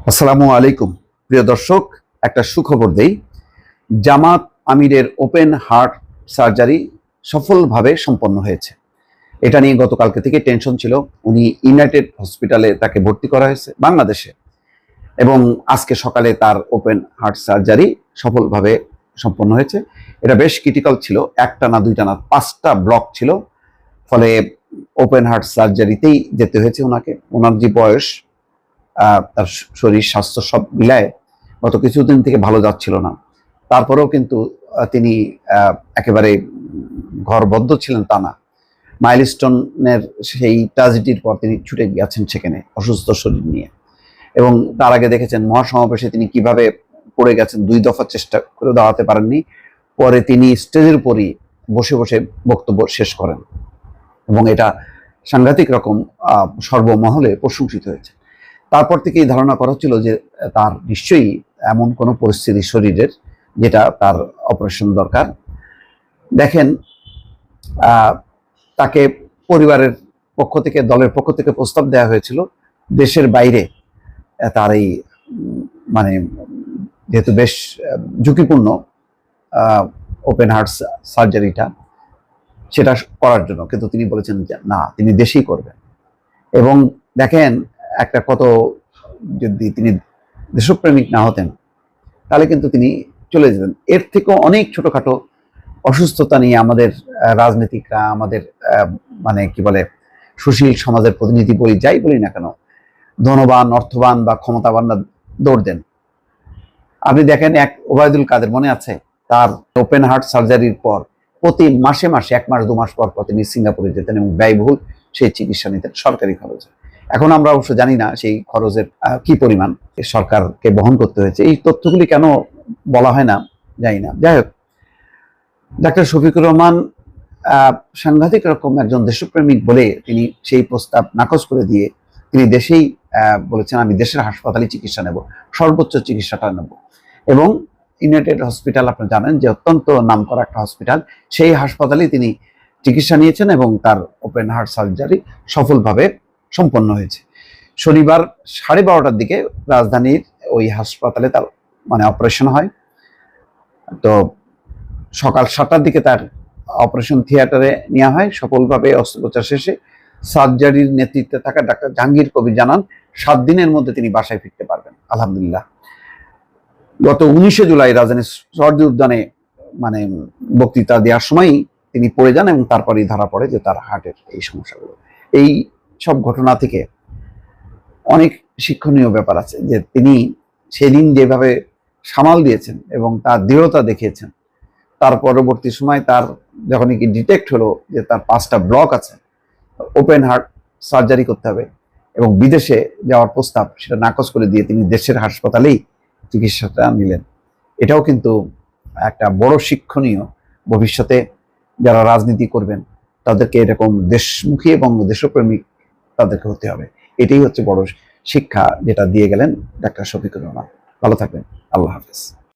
আসসালামু আলাইকুম প্রিয় দর্শক, একটা সুখবর দেই। জামাত আমিরের ওপেন হার্ট সার্জারি সফলভাবে সম্পন্ন হয়েছে। এটা নিয়ে গতকালকে থেকে টেনশন ছিল। উনি ইউনাইটেড হসপিটালে তাকে ভর্তি করা হয়েছে বাংলাদেশে, এবং আজকে সকালে তার ওপেন হার্ট সার্জারি সফলভাবে সম্পন্ন হয়েছে। এটা বেশ ক্রিটিক্যাল ছিল, একটা না দুইটা না 5টা ব্লক ছিল। ফলে ওপেন হার্ট সার্জারিতেই যেতে হয়েছে ওনাকে। ওনার যে বয়স, তার শরীর স্বাস্থ্য সব মিলায় গত কিছুদিন থেকে ভালো যাচ্ছিল না। তারপরেও কিন্তু তিনি একেবারে ঘরবদ্ধ ছিলেন তা না। মাইলস্টোনের সেই ট্র্যাজেডির পর তিনি ছুটে গিয়েছেন সেখানে অসুস্থ শরীর নিয়ে, এবং তার আগে দেখেছেন মহাসমাবেশে তিনি কিভাবে পড়ে গেছেন, 2 দফা চেষ্টা করে দাঁড়াতে পারেননি। পরে তিনি স্টেজের উপরই বসে বসে বক্তব্য শেষ করেন, এবং এটা সাংঘাতিক রকম সর্বমহলে প্রশংসিত হয়েছে। তারপর থেকেই ধারণা করা হচ্ছিল যে তার নিশ্চয়ই এমন কোনো পরিস্থিতি শরীরের যেটা তার অপারেশন দরকার। দেখেন, তাকে পরিবারের পক্ষ থেকে, দলের পক্ষ থেকে প্রস্তাব দেওয়া হয়েছিল দেশের বাইরে তার এই মানে যেহেতু বেশ ঝুঁকিপূর্ণ ওপেন হার্ট সার্জারিটা, সেটা করার জন্য, কিন্তু তিনি বলেছেন যে না, তিনি দেশেই করবেন। এবং দেখেন, একটা কত, যদি তিনি দেশপ্রেমিক না হতেন তাহলে কিন্তু তিনি চলে যেতেন। এর থেকেও অনেক ছোটখাটো অসুস্থতা নিয়ে আমাদের রাজনীতিকরা, আমাদের মানে কি বলে, সুশীল সমাজের প্রতিনিধি বলি, যাই বলি না কেন, ধনবান, অর্থবান বা ক্ষমতাবানরা দৌড় দেন। আপনি দেখেন, এক ওবায়দুল কাদের মনে আছে, তার ওপেন হার্ট সার্জারির পর প্রতি মাসে মাসে 1 মাস 2 মাস পর পর তিনি সিঙ্গাপুরে যেতেন এবং ব্যয়বহুল সেই চিকিৎসা নিতেন সরকারি খরচে। এখন আমরা অবশ্য জানি না সেই খরচের কি পরিমাণ সরকারকে বহন করতে হয়েছে। এই তথ্যগুলি কেন বলা হয় না জানি না। যাই হোক, ডাক্তার শফিকুর রহমান সাংঘাতিক রকম একজন দেশপ্রেমিক বলে তিনি সেই প্রস্তাব নাকচ করে দিয়ে তিনি দেশেই বলেছেন, আমি দেশের হাসপাতালে চিকিৎসা নেব, সর্বোচ্চ চিকিৎসাটা নেব। এবং ইউনাইটেড হসপিটাল, আপনারা জানেন যে অত্যন্ত নামকরা একটা হসপিটাল, সেই হাসপাতালে তিনি চিকিৎসা নিয়েছেন এবং তার ওপেন হার্ট সার্জারি সফলভাবে সম্পন্ন হয়েছে। শনিবার 12:30টার দিকে রাজধানীর ওই হাসপাতালে তার অপারেশন হয়। তো সকাল 7টার দিকে তার অপারেশন থিয়েটারে নেওয়া হয় সফলভাবে। অস্ত্রোপচার শেষে সার্জারির নেতৃত্বে থাকা ডাক্তার জাহাঙ্গীর কবির জানান 7 দিনের মধ্যে তিনি বাসায় ফিরতে পারবেন আলহামদুলিল্লাহ। গত 19শে জুলাই রাজধানীর সরদি উদ্যানে বক্তৃতা দেওয়ার সময়ই তিনি পড়ে যান, এবং তারপরেই ধরা পড়ে যে তার হার্টের এই সমস্যাগুলো। এই সব ঘটনা থেকে অনেক শিক্ষণীয় ব্যাপার আছে, যে তিনি সেদিন যেভাবে সামাল দিয়েছেন এবং তার দৃঢ়তা দেখিয়েছেন। তার পরবর্তী সময় তার যখন কি ডিটেক্ট হলো যে তার 5টা ব্লক আছে, ওপেন হার্ট সার্জারি করতে হবে এবং বিদেশে যাওয়ার প্রস্তাব, সেটা নাকচ করে দিয়ে তিনি দেশের হাসপাতালেই চিকিৎসাটা নিলেন। এটাও কিন্তু একটা বড় শিক্ষণীয়। ভবিষ্যতে যারা রাজনীতি করবেন তাদেরকে এরকম দেশমুখী এবং দেশপ্রেমিক তাদেরকে হতে হবে। এটাই হচ্ছে বড় শিক্ষা যেটা দিয়ে গেলেন ডাক্তার শফিকুর রহমান। ভালো থাকবেন। আল্লাহ হাফেজ।